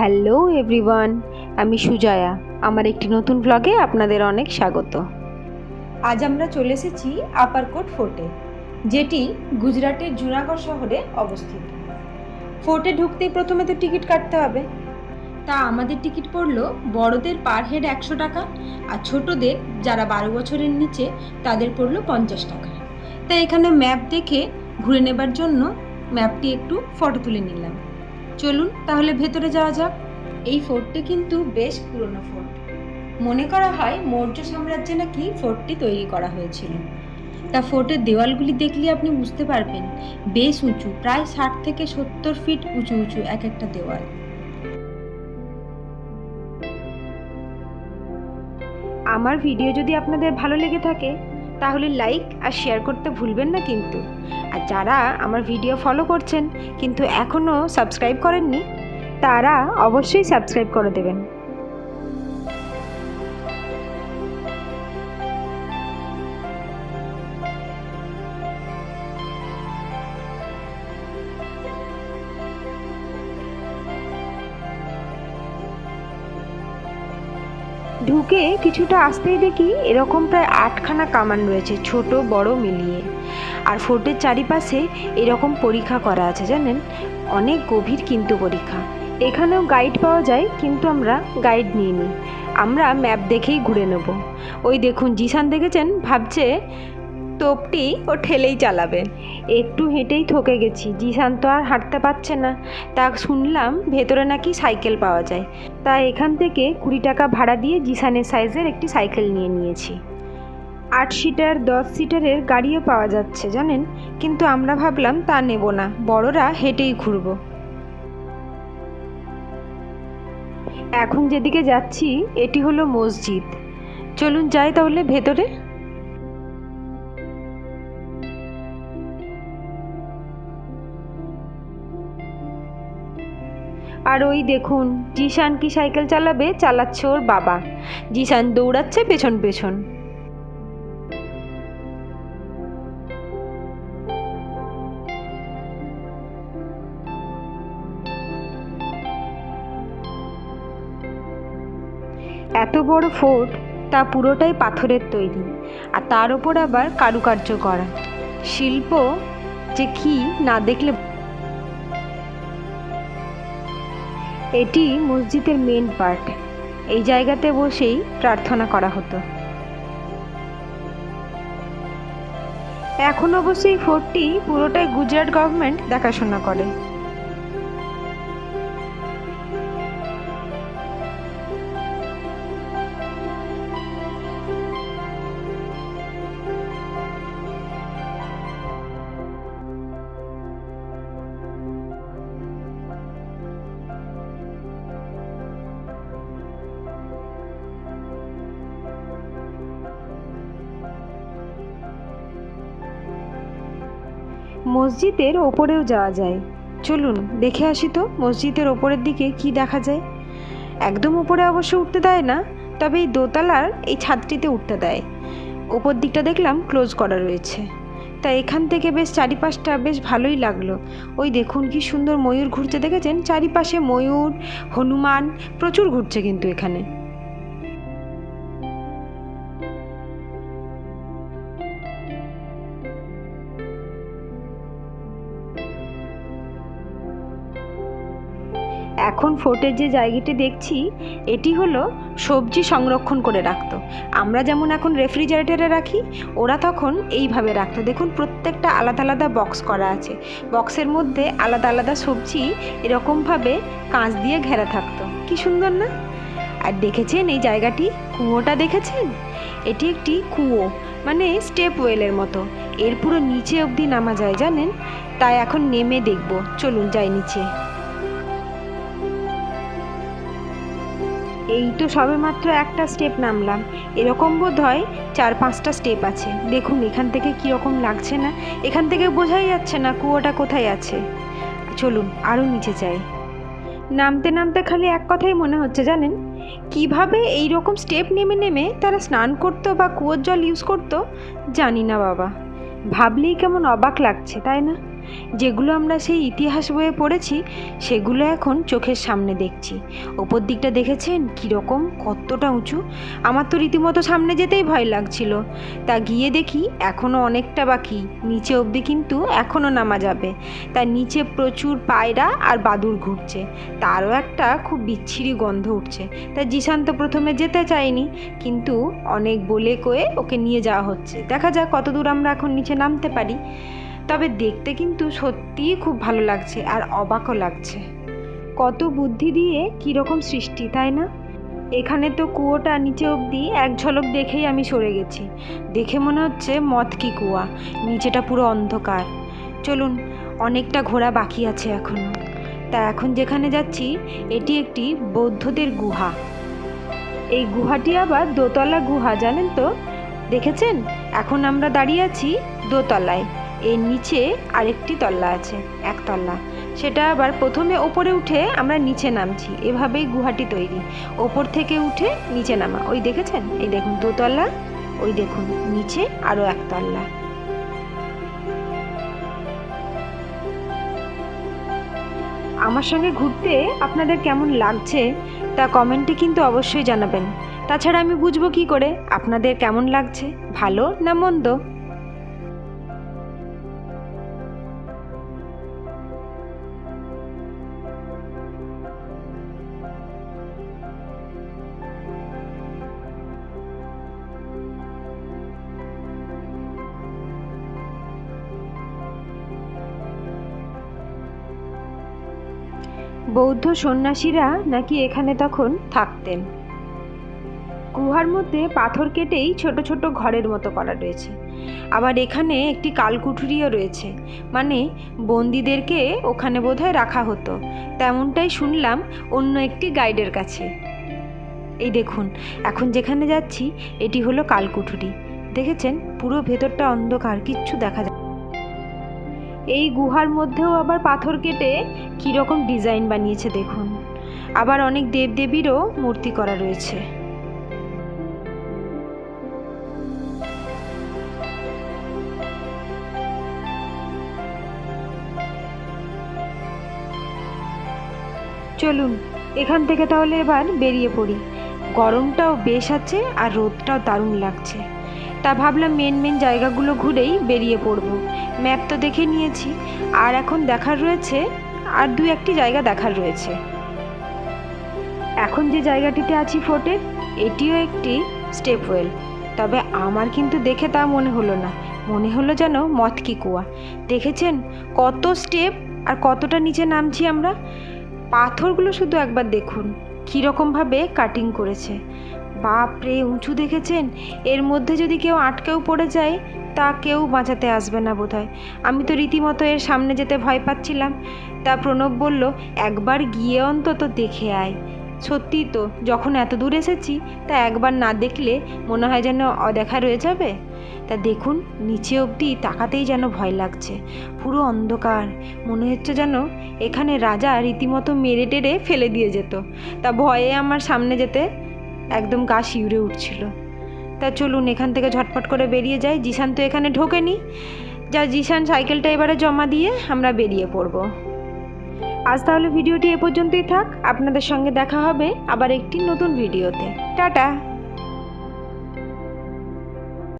Hello everyone, আমি সুজয়া। আমার একটি নতুন ব্লগে আপনাদের অনেক স্বাগত। আজ আমরা চলে এসেছি আপারকোট ফোর্টে, যেটি গুজরাটের জুনাগড় শহরে অবস্থিত। ফোর্টে ঢুকতেই প্রথমে তো টিকিট কাটতে হবে। তা আমাদের টিকিট পড়লো বড়দের পার হেড 100 টাকা, আর ছোটদের যারা 12 বছরের নিচে তাদের পড়লো 50 টাকা। তাই এখানে ম্যাপ দেখে ঘুরে নেবার জন্য ম্যাপটি একটু ফটো তুলে নিলাম। চলুন তাহলে ভেতরে যাওয়া যাক। এই ফোর্টটি কিন্তু বেশ পুরনো ফোর্ট। মনে করা হয় মৌর্য সাম্রাজ্যে নাকি ফোর্টটি তৈরি করা হয়েছিল। তা ফোর্টের দেওয়ালগুলি দেখলে আপনি বুঝতে পারবেন বেশ উঁচু, প্রায় 60 থেকে 70 ফিট উঁচু উঁচু এক একটা দেওয়াল। আমার ভিডিও যদি আপনাদের ভালো লেগে থাকে তাহলে লাইক আর শেয়ার করতে ভুলবেন না কিন্তু। আর যারা আমার ভিডিও ফলো করছেন কিন্তু এখনও সাবস্ক্রাইব করেননি, তারা অবশ্যই সাবস্ক্রাইব করে দেবেন। ঢুকে কিছুটা আসতেই দেখি এরকম প্রায় 8খানা কামান রয়েছে, ছোট বড় মিলিয়ে। আর ফোর্টের চারিপাশে এরকম পরীক্ষা করা আছে, জানেন, অনেক গভীর কিন্তু পরীক্ষা। এখানেও গাইড পাওয়া যায়, কিন্তু আমরা গাইড নিইনি, আমরা ম্যাপ দেখেই ঘুরে নেব। ওই দেখুন জিসান দেখেছেন, ভাবছে তোপটি ও ঠেলেই চালাবে। একটু হেঁটেই থকে গেছি, জিসান তো আর হাঁটতে পারছে না। তা শুনলাম ভেতরে নাকি সাইকেল পাওয়া যায়, তাই এখান থেকে 20 টাকা ভাড়া দিয়ে জিসানের সাইজের একটি সাইকেল নিয়ে নিয়েছি। 8 সিটার 10 সিটারের গাড়িও পাওয়া যাচ্ছে জানেন, কিন্তু আমরা ভাবলাম তা নেব না, বড়রা হেঁটেই ঘুরব। এখন যেদিকে যাচ্ছি এটি হলো মসজিদ। চলুন যাই তাহলে ভেতরে। আর ওই দেখুন জিসান কি সাইকেল চালাবে, চালাচ্ছে ওর বাবা। জিসান দৌড়াচ্ছে পেছন পেছন। এত বড় ফোর্ট, তা পুরোটাই পাথরের তৈরি, আর তার ওপর আবার কারুকার্য করা। শিল্প যে কি না দেখলে। এটি মসজিদের মেন পার্ট। এই জায়গাতে বসেই প্রার্থনা করা হতো। এখন অবশ্যই ফোর্টটি পুরোটাই গুজরাট গভর্নমেন্ট দেখাশোনা করে। মসজিদের ওপরেও যাওয়া যায়, চলুন দেখে আসি তো মসজিদের ওপরের দিকে কি দেখা যায়। একদম উপরে অবশ্য উঠতে দেয় না, তবে এই দোতলার এই ছাদটিতে উঠতে দেয়। ওপর দিকটা দেখলাম ক্লোজ করা রয়েছে। তা এখান থেকে বেশ চারিপাশটা বেশ ভালোই লাগলো। ওই দেখুন কি সুন্দর ময়ূর ঘুরছে, দেখেছেন? চারিপাশে ময়ূর, হনুমান প্রচুর ঘুরছে কিন্তু এখানে। এখন ফোর্টের যে জায়গাটি দেখছি এটি হলো সবজি সংরক্ষণ করে রাখতো। আমরা যেমন এখন রেফ্রিজারেটরে রাখি, ওরা তখন এইভাবে রাখতো। দেখুন প্রত্যেকটা আলাদা আলাদা বক্স করা আছে, বক্সের মধ্যে আলাদা আলাদা সবজি এরকমভাবে কাঁচ দিয়ে ঘেরা থাকতো। কি সুন্দর না? আর দেখেছেন এই জায়গাটি, কুয়োটা দেখেছেন? এটি একটি কুয়ো, মানে স্টেপ ওয়েলের মতো। এর পুরো নিচে অবধি নামা যায় জানেন। তাই এখন নেমে দেখব, চলুন যাই নিচে। এই তো সবে মাত্র একটা স্টেপ নামলাম, এরকম বোধ হয় 4-5টা স্টেপ আছে। দেখুন এখান থেকে কীরকম লাগছে না? এখান থেকে বোঝাই যাচ্ছে না কুয়োটা কোথায় আছে। চলুন আরও নিচে যাই। নামতে নামতে খালি এক কথাই মনে হচ্ছে জানেন, কিভাবে এই রকম স্টেপ নেমে নেমে তারা স্নান করতো বা কুয়োর জল ইউজ করতো জানি না বাবা, ভাবলেই কেমন অবাক লাগছে, তাই না? যেগুলো আমরা সেই ইতিহাস বইয়ে পড়েছি সেগুলো এখন চোখের সামনে দেখছি। ওপর দিকটা দেখেছেন কীরকম, কতটা উঁচু। আমার তো রীতিমতো সামনে যেতেই ভয় লাগছিল। তা গিয়ে দেখি এখনও অনেকটা বাকি, নিচে অবধি কিন্তু এখনও নামা যাবে। তার নিচে প্রচুর পায়রা আর বাদুড় ঘুরছে, তারও একটা খুব বিচ্ছিরি গন্ধ উঠছে। তা জিশান তো প্রথমে যেতে চায়নি, কিন্তু অনেক বলে কয়ে ওকে নিয়ে যাওয়া হচ্ছে। দেখা যাক কত দূর আমরা এখন নিচে নামতে পারি। তবে দেখতে কিন্তু সত্যিই খুব ভালো লাগছে আর অবাকও লাগছে। কত বুদ্ধি দিয়ে কীরকম সৃষ্টি, তাই না? এখানে তো কুয়োটা নিচে অবধি এক ঝলক দেখেই আমি সরে গেছি। দেখে মনে হচ্ছে মতকি কুয়া, নিচেটা পুরো অন্ধকার। চলুন, অনেকটা ঘোরা বাকি আছে এখনও। তা এখন যেখানে যাচ্ছি এটি একটি বৌদ্ধদের গুহা। এই গুহাটি আবার দোতলা গুহা, জানেন তো? দেখেছেন, এখন আমরা দাঁড়িয়ে আছি দোতলায়। এর নিচে আরেকটি তলা আছে, একতলা। সেটা আবার প্রথমে ওপরে উঠে আমরা নিচে নামছি। এভাবেই গুহাটি তৈরি, ওপর থেকে উঠে নিচে নামা। ওই দেখেছেন, এই দেখুন দোতলা, ওই দেখুন নিচে আরও একতলা। আমার সঙ্গে ঘুরতে আপনাদের কেমন লাগছে তা কমেন্টে কিন্তু অবশ্যই জানাবেন। তাছাড়া আমি বুঝবো কী করে আপনাদের কেমন লাগছে, ভালো না মন্দ। বৌদ্ধ সন্ন্যাসীরা নাকি এখানে তখন থাকতেন। গুহার মধ্যে পাথর কেটেই ছোট ছোট ঘরের মতো করা রয়েছে। আবার এখানে একটি কালকুঠুরিও রয়েছে, মানে বন্দীদেরকে ওখানে বোধহয় রাখা হতো, তেমনটাই শুনলাম অন্য একটি গাইডের কাছে। এই দেখুন, এখন যেখানে যাচ্ছি এটি হলো কালকুঠুরি। দেখেছেন, পুরো ভেতরটা অন্ধকার, কিচ্ছু দেখা যায়। এই গুহার মধ্যেও আবার পাথর কেটে কীরকম ডিজাইন বানিয়েছে দেখুন। আবার অনেক দেবদেবীরও মূর্তি করা রয়েছে। চলুন এখান থেকে তাহলে এবার বেরিয়ে পড়ি। গরমটাও বেশ আছে আর রোদটাও দারুণ লাগছে। তা ভাবলাম মেন জায়গাগুলো ঘুরেই বেরিয়ে পড়ব। ম্যাপ তো দেখে নিয়েছি, আর এখন দেখার রয়েছে আর দু একটি জায়গা দেখার রয়েছে। এখন যে জায়গাটিতে আছি ফোর্টের, এটিও একটি স্টেপওয়েল। তবে আমার কিন্তু দেখে তা মনে হলো না, মনে হলো যেন মতকি কুয়া। দেখেছেন কত স্টেপ আর কতটা নিচে নামছি আমরা। পাথরগুলো শুধু একবার দেখুন কীরকমভাবে কাটিং করেছে। বাপরে, উঁচু দেখেছেন? এর মধ্যে যদি কেউ আটকেও পড়ে যায় তা কেউ বাঁচাতে আসবে না বোধহয়। আমি তো রীতিমতো এর সামনে যেতে ভয় পাচ্ছিলাম। তা প্রণব বলল, একবার গিয়ে অন্তত দেখে আয়। সত্যিই তো, যখন এত দূর এসেছি তা একবার না দেখলে মনে হয় যেন অদেখা রয়ে যাবে। তা দেখুন, নিচে অবধি তাকাতেই যেন ভয় লাগছে, পুরো অন্ধকার। মনে হচ্ছে যেন এখানে রাজা রীতিমতো মেরে টেরে ফেলে দিয়ে যেত। তা ভয়ে আমার সামনে যেতে একদম গা শিউরে উঠছিল। তা চলুন এখান থেকে ঝটপট করে বেরিয়ে যাই। জিশান তো এখানে ঢোকেনি। জিশান সাইকেলটা এবারে জমা দিয়ে আমরা বেরিয়ে পড়ব। আজ তাহলে ভিডিওটি এ পর্যন্তই থাক। আপনাদের সঙ্গে দেখা হবে আবার একটি নতুন ভিডিওতে। টাটা।